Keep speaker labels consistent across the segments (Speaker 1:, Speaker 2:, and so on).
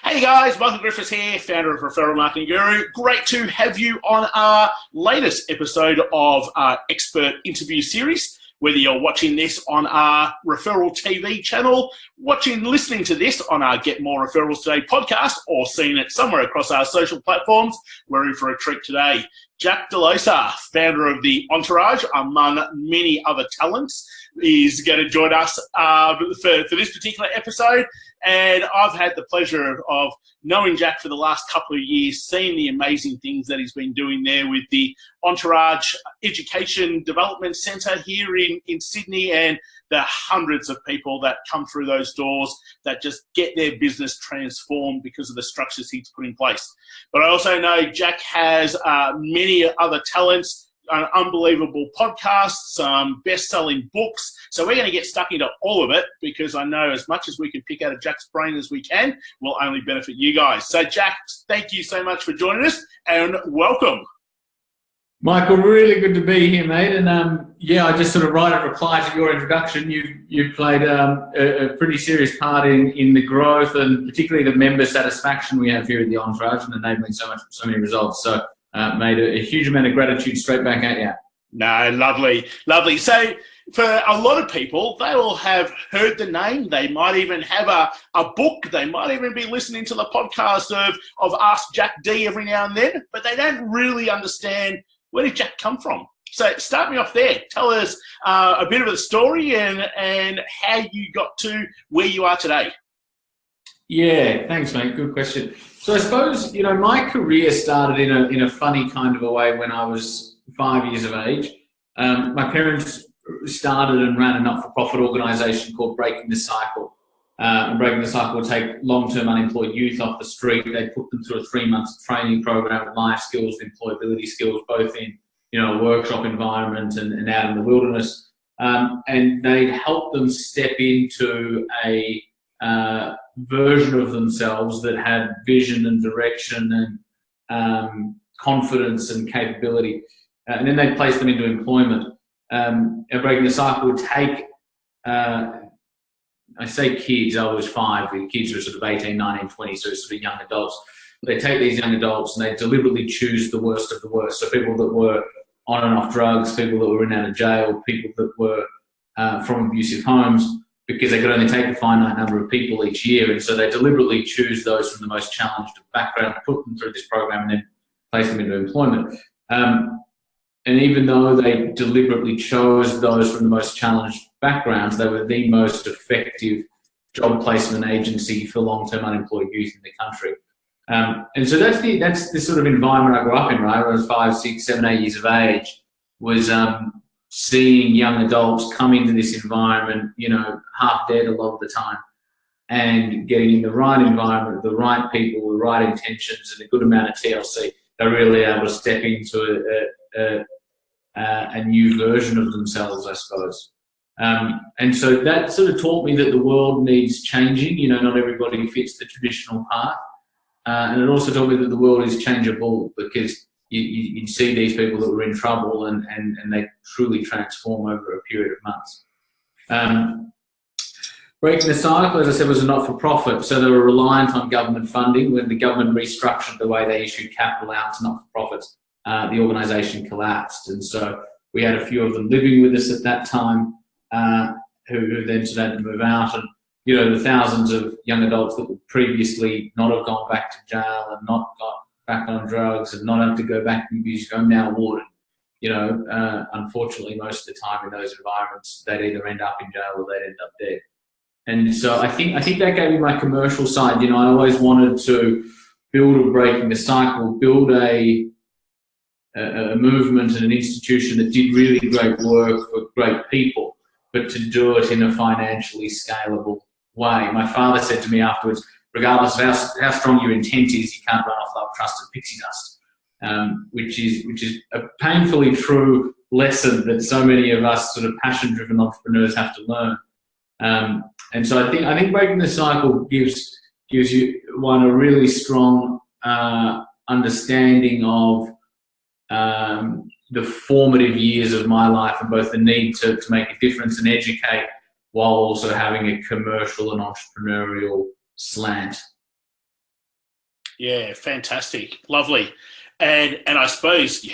Speaker 1: Hey guys, Michael Griffiths here, founder of Referral Marketing Guru. Great to have you on our latest episode of our expert interview series. Whether you're watching this on our Referral TV channel, listening to this on our Get More Referrals Today podcast, or seeing it somewhere across our social platforms, we're in for a treat today. Jack Delosa, founder of the Entourage, among many other talents, is going to join us for this particular episode. And I've had the pleasure of knowing Jack for the last couple of years, seeing the amazing things that he's been doing there with the Entourage Education Development Centre here in Sydney, and the hundreds of people that come through those doors that just get their business transformed because of the structures he's put in place. But I also know Jack has many other talents, unbelievable podcasts, best-selling books. So we're going to get stuck into all of it, because I know as much as we can pick out of Jack's brain as we can will only benefit you guys. So Jack, thank you so much for joining us, and welcome.
Speaker 2: Michael, really good to be here, mate. And I just sort of write a reply to your introduction. You've played a pretty serious part in the growth and particularly the member satisfaction we have here at the Entourage, and enabling so many results. So made a huge amount of gratitude straight back at you.
Speaker 1: No, lovely. So for a lot of people, they'll have heard the name. They might even have a book. They might even be listening to the podcast of Ask Jack D every now and then, but they don't really understand, where did Jack come from? So start me off there. Tell us a bit of the story and how you got to where you are today.
Speaker 2: Yeah, thanks, mate. Good question. So I suppose, my career started in a funny kind of a way when I was 5 years of age. My parents started and ran a not-for-profit organisation called Breaking the Cycle. And Breaking the Cycle would take long-term unemployed youth off the street. They put them through a 3-month training program with life skills, employability skills, both in a workshop environment and out in the wilderness. And they'd help them step into a version of themselves that had vision and direction and confidence and capability. And then they'd place them into employment. Breaking the Cycle would take, I say kids, I was 5, the kids were sort of 18, 19, 20, so sort of young adults. They take these young adults and they deliberately choose the worst of the worst. So people that were on and off drugs, people that were in and out of jail, people that were from abusive homes, because they could only take a finite number of people each year. And so they deliberately choose those from the most challenged background, put them through this program, and then place them into employment. And even though they deliberately chose those from the most challenged backgrounds, they were the most effective job placement agency for long-term unemployed youth in the country. And so that's the sort of environment I grew up in, right? When I was 5, 6, 7, 8 years of age, was seeing young adults come into this environment, half dead a lot of the time, and getting in the right environment, the right people, the right intentions, and a good amount of TLC. They're really able to step into a new version of themselves, I suppose. And so that sort of taught me that the world needs changing. Not everybody fits the traditional path. And it also taught me that the world is changeable, because you see these people that were in trouble and they truly transform over a period of months. Breaking the Cycle, as I said, was a not-for-profit, so they were reliant on government funding. When the government restructured the way they issued capital out to not-for-profits, the organisation collapsed. And so we had a few of them living with us at that time, who then sort of had to move out. And the thousands of young adults that would previously not have gone back to jail and not got back on drugs and not have to go back to abuse home now would. Unfortunately, most of the time in those environments, they'd either end up in jail or they'd end up dead. And so I think that gave me my commercial side. I always wanted to build a Breaking the Cycle, build a movement and an institution that did really great work for great people, but to do it in a financially scalable way. My father said to me afterwards, regardless of how strong your intent is, you can't run off love, trust, and pixie dust, which is a painfully true lesson that so many of us sort of passion-driven entrepreneurs have to learn. And so I think Breaking the Cycle gives you a really strong understanding of the formative years of my life, and both the need to make a difference and educate, while also having a commercial and entrepreneurial slant.
Speaker 1: Yeah, fantastic, lovely, and I suppose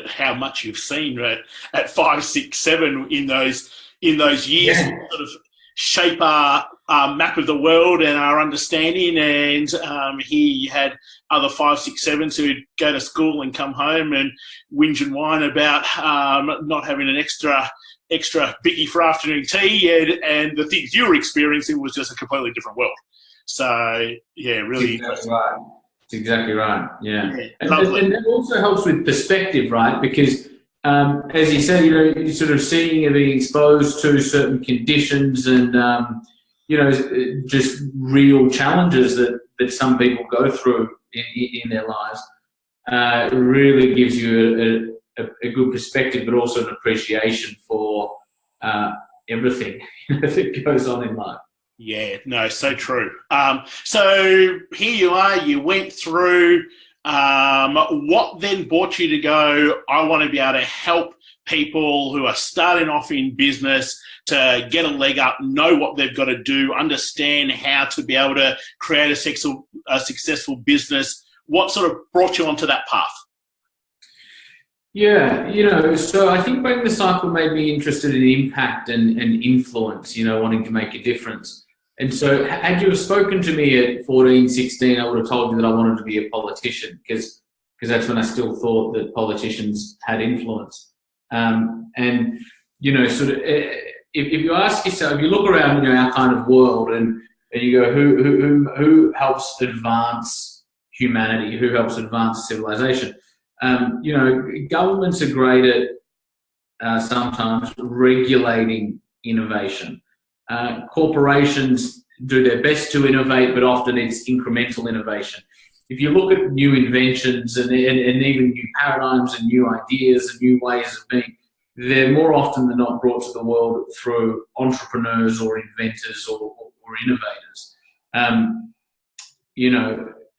Speaker 1: how much you've seen at 5, 6, 7 in those years
Speaker 2: Yeah.
Speaker 1: sort of shape our map of the world and our understanding. And here you had other 5, 6, 7s who'd go to school and come home and whinge and whine about not having an extra bicky for afternoon tea, and the things you were experiencing was just a completely different world. So yeah, really
Speaker 2: exactly right. That's exactly right. Yeah, and that also helps with perspective, right? Because as you said, you're sort of seeing and being exposed to certain conditions and just real challenges that some people go through in their lives. It really gives you a good perspective, but also an appreciation for everything that goes on in life.
Speaker 1: Yeah, no, so true. So here you are, you went through, what then brought you to go, I want to be able to help people who are starting off in business to get a leg up, know what they've got to do, understand how to be able to create a successful business. What sort of brought you onto that path?
Speaker 2: Yeah, so I think breaking the cycle made me interested in impact and influence, wanting to make a difference. And so had you have spoken to me at 14, 16, I would have told you that I wanted to be a politician because that's when I still thought that politicians had influence. And sort of if you ask yourself, if you look around, our kind of world and you go, who helps advance humanity? Who helps advance civilization? Governments are great at sometimes regulating innovation. Corporations do their best to innovate, but often it's incremental innovation. If you look at new inventions and even new paradigms and new ideas and new ways of being, they're more often than not brought to the world through entrepreneurs or inventors or innovators.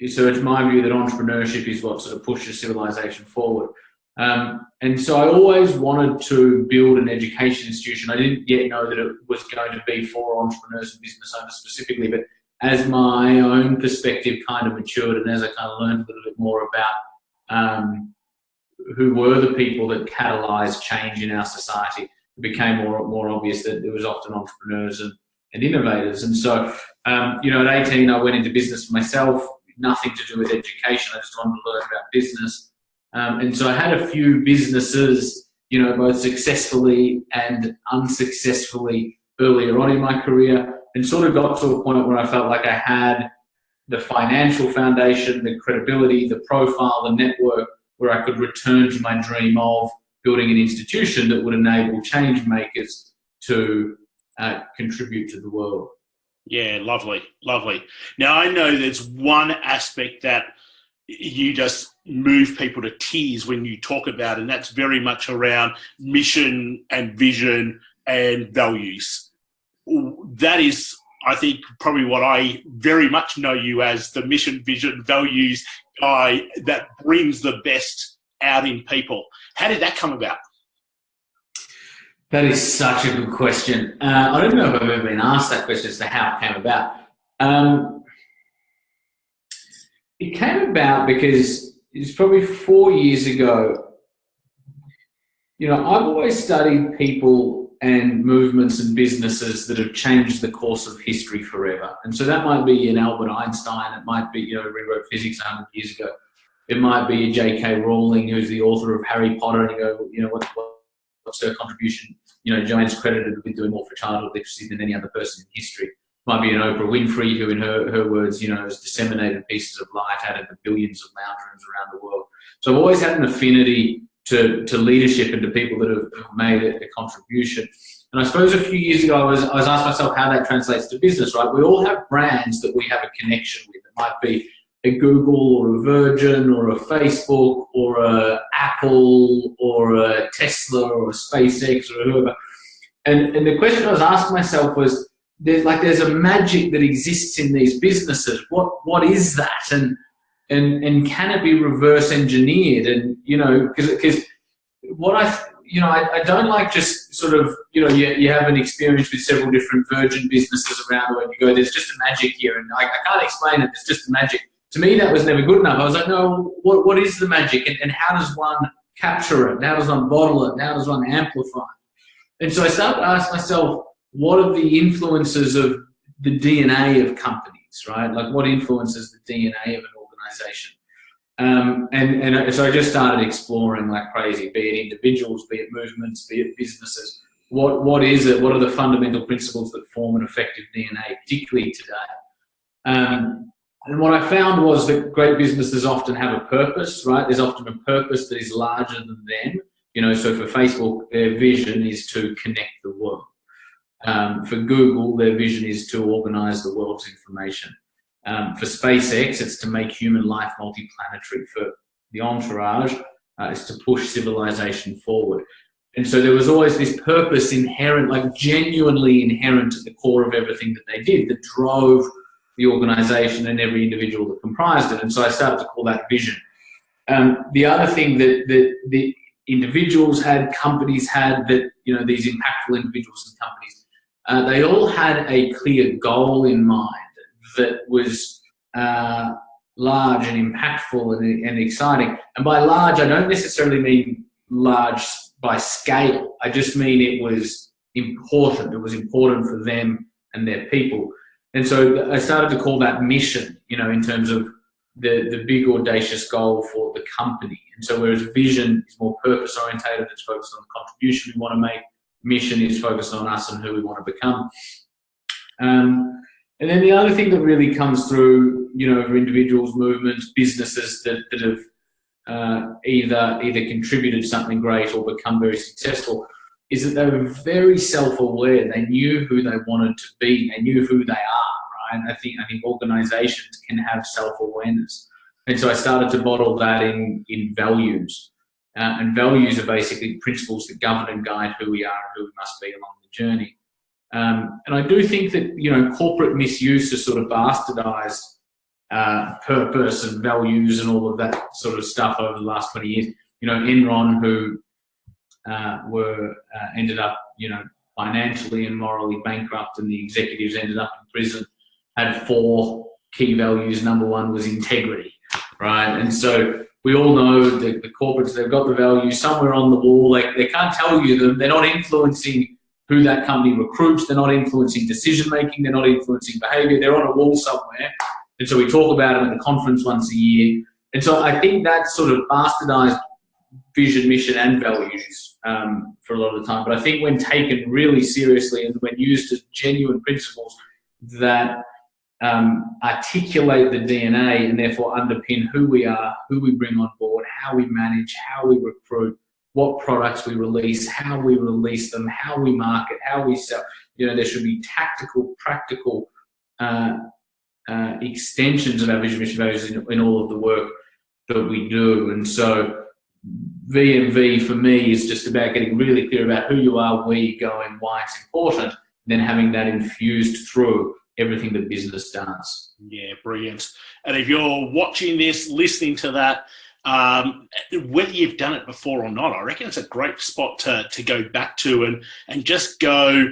Speaker 2: So it's my view that entrepreneurship is what sort of pushes civilization forward. And so I always wanted to build an education institution. I didn't yet know that it was going to be for entrepreneurs and business owners specifically, but as my own perspective kind of matured and as I kind of learned a little bit more about who were the people that catalyzed change in our society, it became more obvious that it was often entrepreneurs and innovators. And so, at 18, I went into business for myself, nothing to do with education. I just wanted to learn about business. And so I had a few businesses, both successfully and unsuccessfully earlier on in my career, and sort of got to a point where I felt like I had the financial foundation, the credibility, the profile, the network, where I could return to my dream of building an institution that would enable change makers to contribute to the world.
Speaker 1: Yeah, lovely, lovely. Now, I know there's one aspect that you just move people to tears when you talk about, and that's very much around mission and vision and values. That is, I think, probably what I very much know you as, the mission, vision, values guy that brings the best out in people. How did that come about?
Speaker 2: That is such a good question. I don't know if I've ever been asked that question as to how it came about. It came about because it's probably 4 years ago. I've always studied people and movements and businesses that have changed the course of history forever. And so that might be an Albert Einstein. It might be, rewrote physics 100 years ago. It might be a J.K. Rowling, who's the author of Harry Potter, and you go, what's her contribution? Joanne's credited with doing more for childhood literacy than any other person in history. Might be an Oprah Winfrey, who in her words, has disseminated pieces of light out into billions of lounge rooms around the world. So I've always had an affinity to leadership and to people that have made a contribution. And I suppose a few years ago, I was asking myself how that translates to business, right? We all have brands that we have a connection with. It might be a Google or a Virgin or a Facebook or a Apple or a Tesla or a SpaceX or whoever. And the question I was asking myself was, there's a magic that exists in these businesses. What is that? And can it be reverse engineered? And because what I don't like just sort of you have an experience with several different Virgin businesses around the world. You go, there's just a magic here, and I can't explain it. There's just a magic. to me, that was never good enough. I was like, no, what is the magic? And how does one capture it? How does one bottle it? How does one amplify it? And so I started to ask myself, what are the influences of the DNA of companies, right? Like, what influences the DNA of an organization? And so I just started exploring like crazy, be it individuals, be it movements, be it businesses. What is it? What are the fundamental principles that form an effective DNA, particularly today? And what I found was that great businesses often have a purpose, right? There's often a purpose that is larger than them. You know, so for Facebook, their vision is to connect the world. For Google, their vision is to organize the world's information. For SpaceX, it's to make human life multiplanetary. For the Entourage, it's to push civilization forward. And so there was always this purpose inherent, like genuinely inherent at the core of everything that they did, that drove the organization and every individual that comprised it. And so I started to call that vision. The other thing that the individuals had, companies had, that, you know, these impactful individuals and companies, they all had a clear goal in mind that was large and impactful and exciting. And by large, I don't necessarily mean large by scale. I just mean it was important. It was important for them and their people. And so I started to call that mission, you know, in terms of the big audacious goal for the company. And so whereas vision is more purpose orientated, it's focused on the contribution we want to make, mission is focused on us and who we want to become. And then the other thing that really comes through, you know, for individuals, movements, businesses that have either contributed something great or become very successful, is that they were very self-aware. They knew who they wanted to be. They knew who they are, right? I think organizations can have self-awareness. And so I started to bottle that in values. And values are basically principles that govern and guide who we are and who we must be along the journey. And I do think that, you know, corporate misuse has sort of bastardized purpose and values and all of that sort of stuff over the last 20 years. You know, Enron, who ended up, you know, financially and morally bankrupt, and the executives ended up in prison, had 4 key values. Number 1 was integrity, right? And so we all know that the corporates, they've got the values somewhere on the wall. Like, they can't tell you them. They're not influencing who that company recruits. They're not influencing decision-making. They're not influencing behavior. They're on a wall somewhere. And so we talk about them at the conference once a year. And so I think that sort of bastardized vision, mission, and values for a lot of the time. But I think when taken really seriously and when used as genuine principles that articulate the DNA and therefore underpin who we are, who we bring on board, how we manage, how we recruit, what products we release, how we release them, how we market, how we sell. You know, there should be tactical, practical extensions of our vision, mission, values in all of the work that we do. And so VMV for me is just about getting really clear about who you are, where you're going, why it's important, then having that infused through everything that business does.
Speaker 1: Yeah, brilliant. And if you're watching this, listening to that, whether you've done it before or not, I reckon it's a great spot to go back to and just go,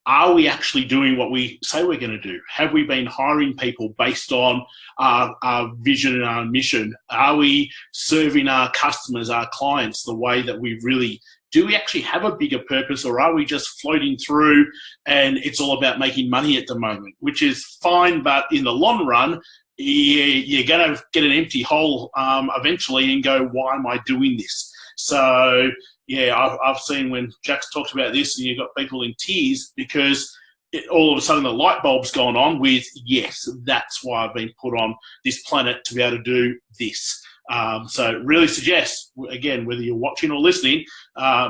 Speaker 1: are we actually doing what we say we're going to do? Have we been hiring people based on our vision and our mission? Are we serving our customers, our clients, the way that we really do? We actually have a bigger purpose, or are we just floating through and it's all about making money at the moment, which is fine, but in the long run, you're going to get an empty hole eventually and go, why am I doing this? So, yeah, I've seen when Jack's talked about this and you've got people in tears because all of a sudden the light bulb's gone on with, yes, that's why I've been put on this planet to be able to do this. So really suggest, again, whether you're watching or listening,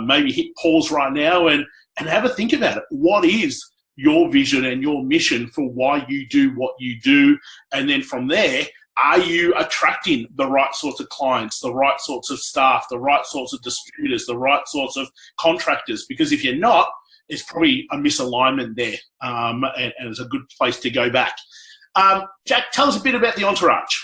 Speaker 1: maybe hit pause right now and have a think about it. What is your vision and your mission for why you do what you do? And then from there, are you attracting the right sorts of clients, the right sorts of staff, the right sorts of distributors, the right sorts of contractors? Because if you're not, it's probably a misalignment there, and it's a good place to go back. Jack, tell us a bit about the Entourage.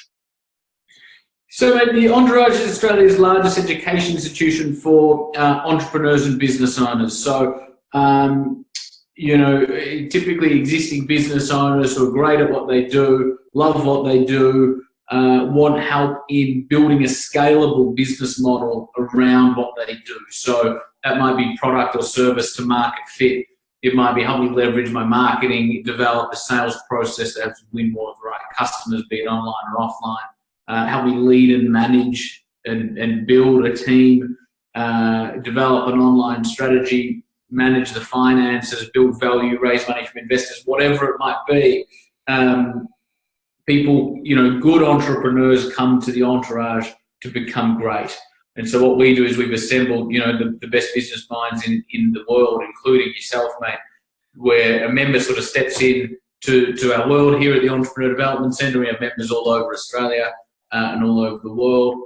Speaker 2: So the Entourage is Australia's largest education institution for entrepreneurs and business owners. So, you know, typically existing business owners who are great at what they do, love what they do, want help in building a scalable business model around what they do. So that might be product or service to market fit. It might be help me leverage my marketing, develop a sales process that helps me win more of the right customers, be it online or offline. Help me lead and manage and build a team, develop an online strategy, manage the finances, build value, raise money from investors, whatever it might be. People, good entrepreneurs come to the Entourage to become great. And so what we do is we've assembled, the best business minds in the world, including yourself, mate, where a member sort of steps in to our world here at the Entrepreneur Development Centre. We have members all over Australia and all over the world.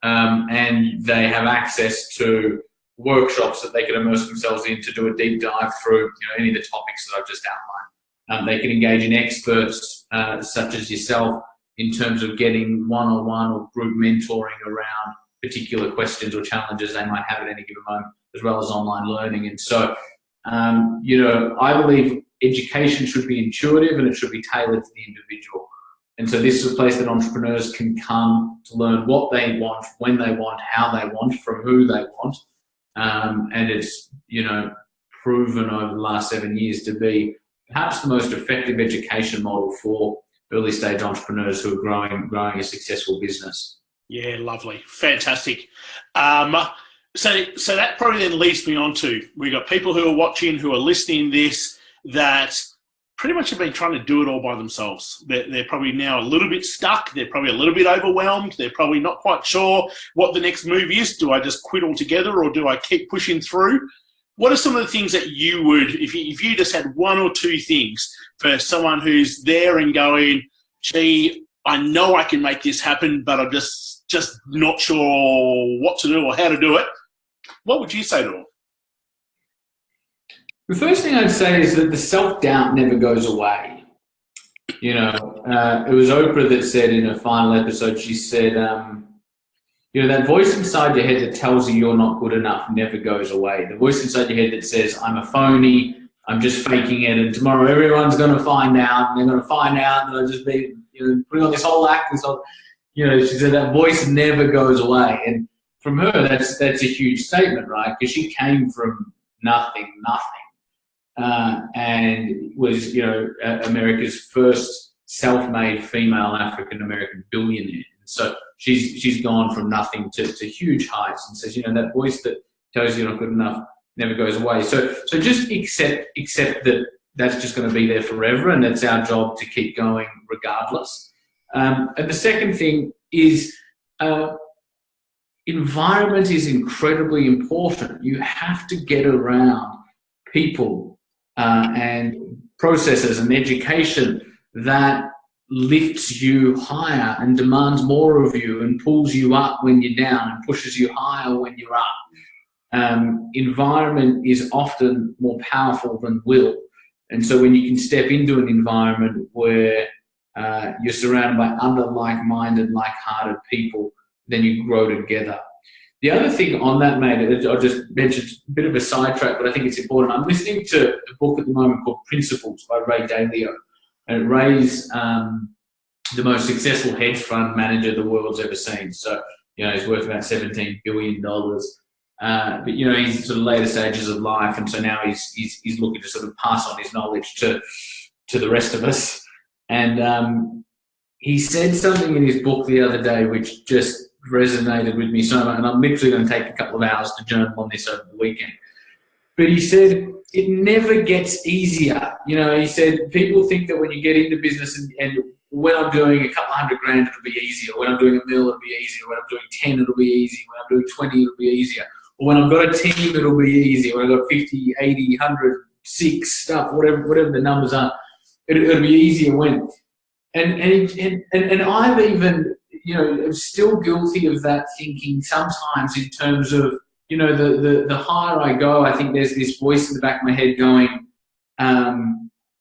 Speaker 2: And they have access to workshops that they can immerse themselves in to do a deep dive through any of the topics that I've just outlined. They can engage in experts such as yourself in terms of getting one-on-one or group mentoring around particular questions or challenges they might have at any given moment, as well as online learning. And so, I believe education should be intuitive and it should be tailored to the individual. And so this is a place that entrepreneurs can come to learn what they want, when they want, how they want, from who they want. And it's, proven over the last 7 years to be perhaps the most effective education model for early stage entrepreneurs who are growing a successful business.
Speaker 1: Yeah, lovely. Fantastic. So that probably then leads me on to, we've got people who are watching, who are listening to this, that pretty much have been trying to do it all by themselves. They're probably now a little bit stuck. They're probably a little bit overwhelmed. They're probably not quite sure what the next move is. Do I just quit altogether or do I keep pushing through? What are some of the things that you would, if you just had one or two things for someone who's there and going, gee, I know I can make this happen, but I'm just not sure what to do or how to do it. What would you say to them?
Speaker 2: The first thing I'd say is that the self-doubt never goes away. It was Oprah that said in her final episode, she said, that voice inside your head that tells you you're not good enough never goes away. The voice inside your head that says, I'm a phony, I'm just faking it, and tomorrow everyone's going to find out, and they're going to find out that I've just been putting on this whole act, she said that voice never goes away. And from her, that's a huge statement, right? Because she came from nothing, and was, America's first self-made female African-American billionaire. And so she's gone from nothing to huge heights, and says, that voice that tells you you're not good enough never goes away. So just accept that that's just going to be there forever, and that's our job to keep going regardless. And the second thing is environment is incredibly important. You have to get around people and processes and education that lifts you higher and demands more of you and pulls you up when you're down and pushes you higher when you're up. Environment is often more powerful than will. And so when you can step into an environment where you're surrounded by other like-minded, like-hearted people, then you grow together. The other thing on that, mate, I just mentioned a bit of a sidetrack, but I think it's important. I'm listening to a book at the moment called Principles by Ray Dalio. And Ray's the most successful hedge fund manager the world's ever seen. So, he's worth about $17 billion. But, he's sort of later stages of life, and so now he's looking to sort of pass on his knowledge to the rest of us. And he said something in his book the other day which just resonated with me so much, and I'm literally going to take a couple of hours to journal on this over the weekend. But he said, it never gets easier. He said, people think that when you get into business and when I'm doing a couple $100 grand, it'll be easier. When I'm doing $1 million, it'll be easier. When I'm doing 10, it'll be easy. When I'm doing 20, it'll be easier. Or when I've got a team, it'll be easier. When I've got 50, 80, 100, 6 stuff, whatever the numbers are, it'll be easier when. And I've even, am still guilty of that thinking sometimes in terms of, the higher I go, I think there's this voice in the back of my head going,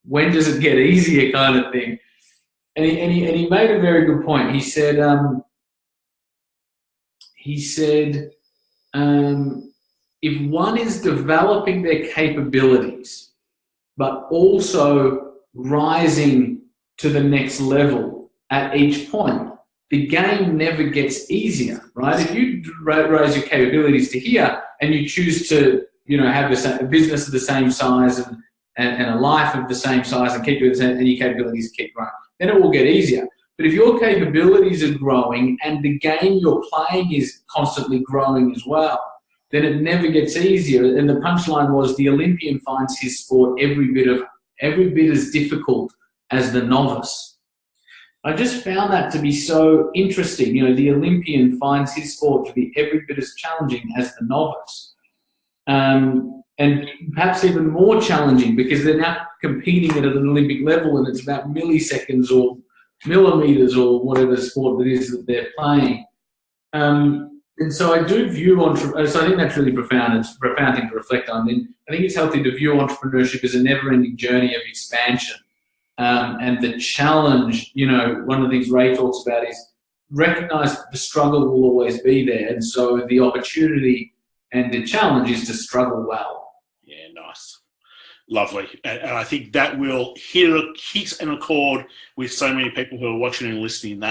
Speaker 2: when does it get easier kind of thing. And he made a very good point. He said, if one is developing their capabilities, but also rising to the next level at each point, the game never gets easier, right? If you raise your capabilities to here and you choose to, have a business of the same size and a life of the same size and keep doing the same, and your capabilities keep growing, then it will get easier. But if your capabilities are growing and the game you're playing is constantly growing as well, then it never gets easier. And the punchline was the Olympian finds his sport every bit as difficult as the novice. I just found that to be so interesting. The Olympian finds his sport to be every bit as challenging as the novice. And perhaps even more challenging because they're now competing at an Olympic level and it's about milliseconds or millimeters or whatever sport it is that they're playing. And so I do view so I think that's really profound. It's a profound thing to reflect on. And I think it's healthy to view entrepreneurship as a never-ending journey of expansion. And the challenge, one of the things Ray talks about is recognize that the struggle will always be there. And so the opportunity and the challenge is to struggle well.
Speaker 1: Yeah, nice. Lovely. And I think that will hit an accord with so many people who are watching and listening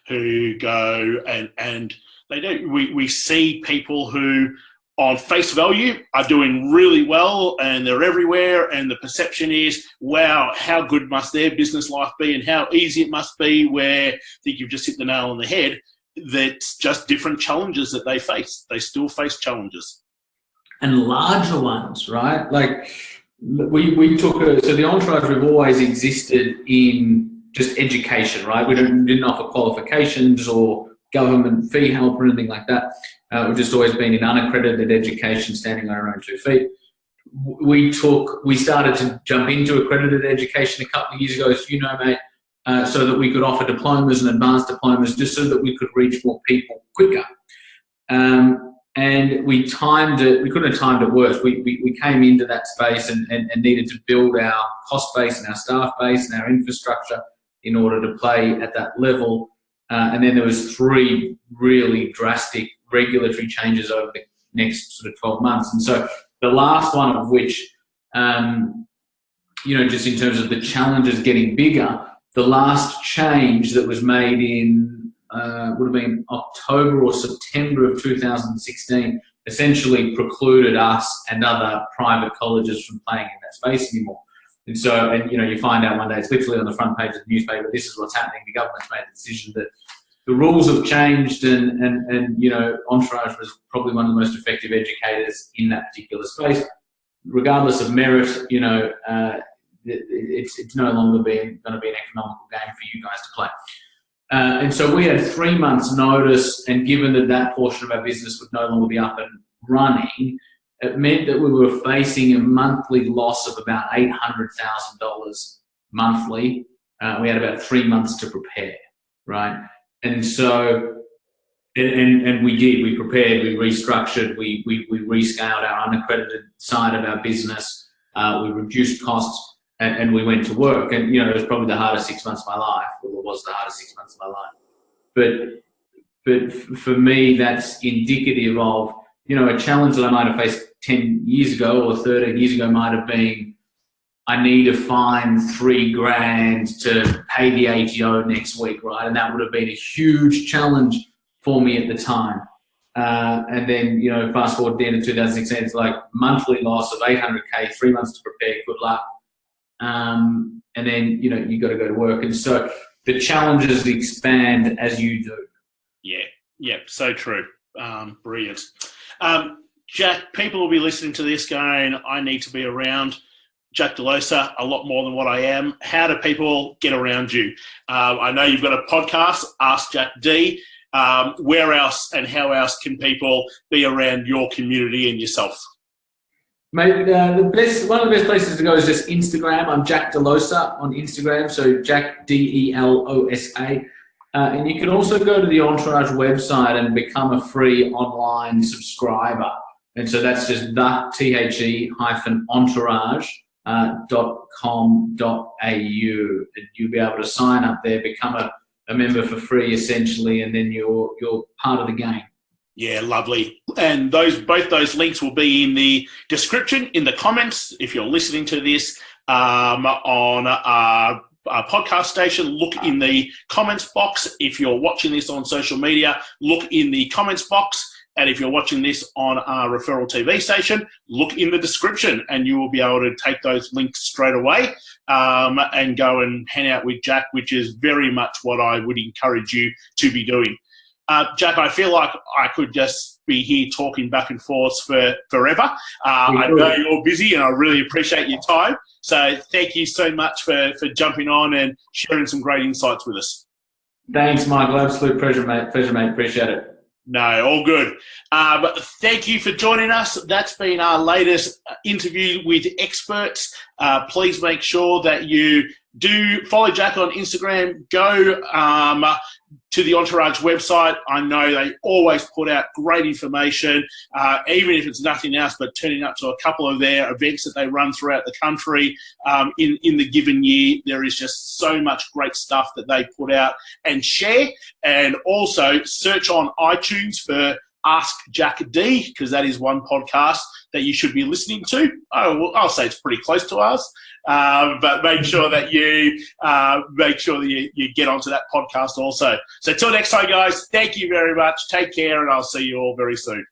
Speaker 1: who go and they do. We see people who on face value are doing really well and they're everywhere and the perception is, wow, how good must their business life be and how easy it must be, where I think you've just hit the nail on the head. That's just different challenges that they face. They still face challenges.
Speaker 2: And larger ones, right? Like we took so the Entourage, we've always existed in just education, right? We didn't offer qualifications or government fee help or anything like that. We've just always been in unaccredited education, standing on our own 2 feet. We started to jump into accredited education a couple of years ago, as you know, mate, so that we could offer diplomas and advanced diplomas just so that we could reach more people quicker. And we timed it, we couldn't have timed it worse. We came into that space and needed to build our cost base and our staff base and our infrastructure in order to play at that level. And then there was 3 really drastic regulatory changes over the next sort of 12 months. And so the last one of which, just in terms of the challenges getting bigger, the last change that was made in would have been October or September of 2016 essentially precluded us and other private colleges from playing in that space anymore. And so, you find out one day, it's literally on the front page of the newspaper, this is what's happening. The government's made the decision that the rules have changed and Entourage was probably one of the most effective educators in that particular space. Regardless of merit, it's no longer going to be an economical game for you guys to play. And so we had 3 months notice, and given that portion of our business would no longer be up and running, it meant that we were facing a monthly loss of about $800,000 monthly. We had about 3 months to prepare, right? And so, and we did. We prepared, we restructured, we rescaled our unaccredited side of our business. We reduced costs. And we went to work, and it was probably the hardest 6 months of my life. Well, it was the hardest 6 months of my life. But for me, that's indicative of a challenge that I might have faced 10 years ago or 13 years ago might have been, I need to find $3,000 to pay the ATO next week, right? And that would have been a huge challenge for me at the time. And then fast forward to the end of 2016, it's like monthly loss of $800K, 3 months to prepare. Good luck. And then, you got to go to work. And so the challenges expand as you do.
Speaker 1: Yeah, so true. Brilliant. Jack, people will be listening to this going, I need to be around Jack Delosa a lot more than what I am. How do people get around you? I know you've got a podcast, Ask Jack D. Where else and how else can people be around your community and yourself?
Speaker 2: Mate, one of the best places to go is just Instagram. I'm Jack Delosa on Instagram, so Jack Delosa. And you can also go to the Entourage website and become a free online subscriber. And so that's just the-entourage.com.au. And you'll be able to sign up there, become a member for free essentially, and then you're part of the game.
Speaker 1: Yeah, lovely. And both those links will be in the description, in the comments, if you're listening to this on podcast station, look in the comments box. If you're watching this on social media, look in the comments box. And if you're watching this on our referral TV station, look in the description and you will be able to take those links straight away and go and hang out with Jack, which is very much what I would encourage you to be doing. Jack, I feel like I could just be here talking back and forth for forever. I know you're busy and I really appreciate your time. So thank you so much for jumping on and sharing some great insights with us.
Speaker 2: Thanks, Michael. Absolute pleasure, mate. Appreciate it.
Speaker 1: No, all good. But thank you for joining us. That's been our latest interview with experts. Please make sure that you do follow Jack on Instagram. Go to the Entourage website. I know they always put out great information, even if it's nothing else but turning up to a couple of their events that they run throughout the country in the given year. There is just so much great stuff that they put out and share. And also search on iTunes for Ask Jack D, because that is one podcast that you should be listening to. I'll say it's pretty close to us, but make sure that you get onto that podcast also. So till next time, guys, thank you very much. Take care, and I'll see you all very soon.